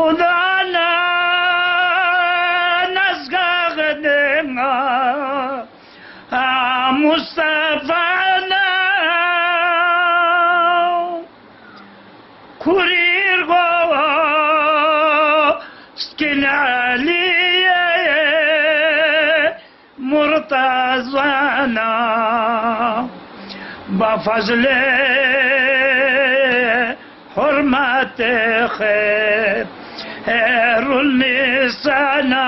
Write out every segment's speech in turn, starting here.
خدانا نزغغننا مصطفانا كوريرغو سكنالية مرتضانا بفضل حرمت خير النسانا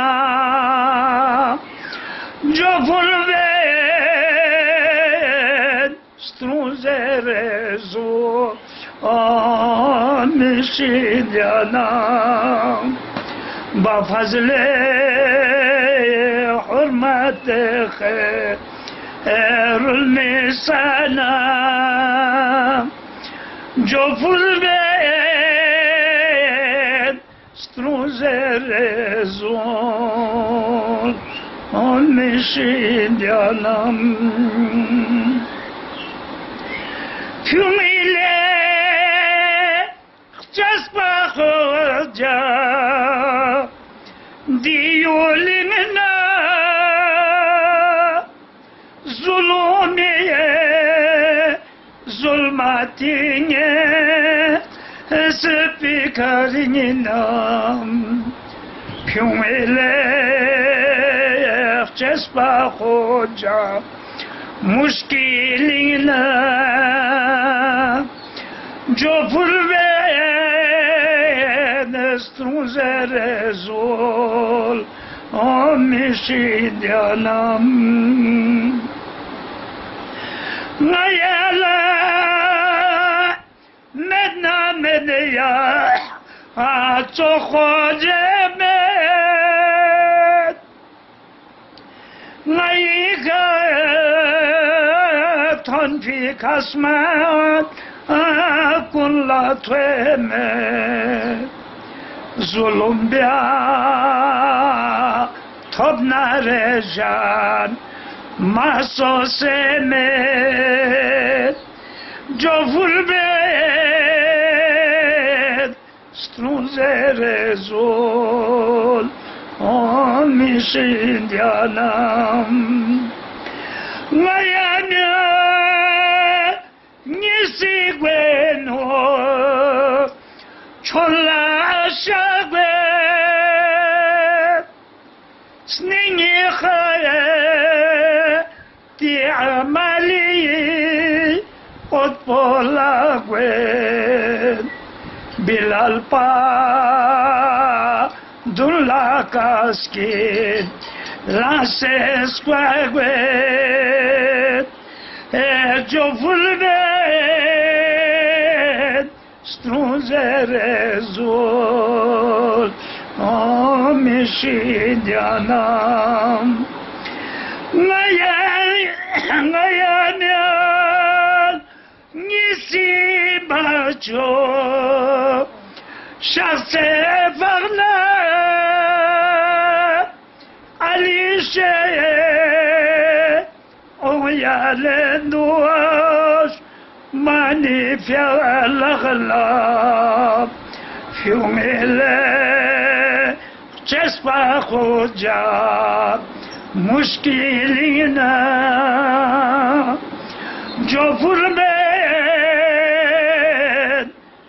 جفل بين ستروزرزو مشيدانا بفضل حرمت خير النسانا جفل بين ستروزرزو مشيدانا Fumile jaspa khoja diyulimna zulmiye zulmatine spikarina Fumile jaspa khoja مشکلنا جو پر بین استروزرزول آمیشیدانم نیالا مدنا مدیا آچو خوجمت نیگه تن فی قسمت کل تومه ظلم بیا تب نرجان محسوسمت جفول بید ستروزرزول آمیشیدانم Mayana nisigweno chola shagwe sningi khaye ti amali otpola gwe bilal pa dulla kaskin Lances quague jo fulbet strunzerezul omishidianam ngayan nisi bacho shase farna Alice oyalendus mani fialaghlab fiumile chespa khoja mushkilina jofurben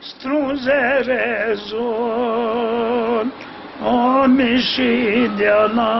struzerezon omishidiana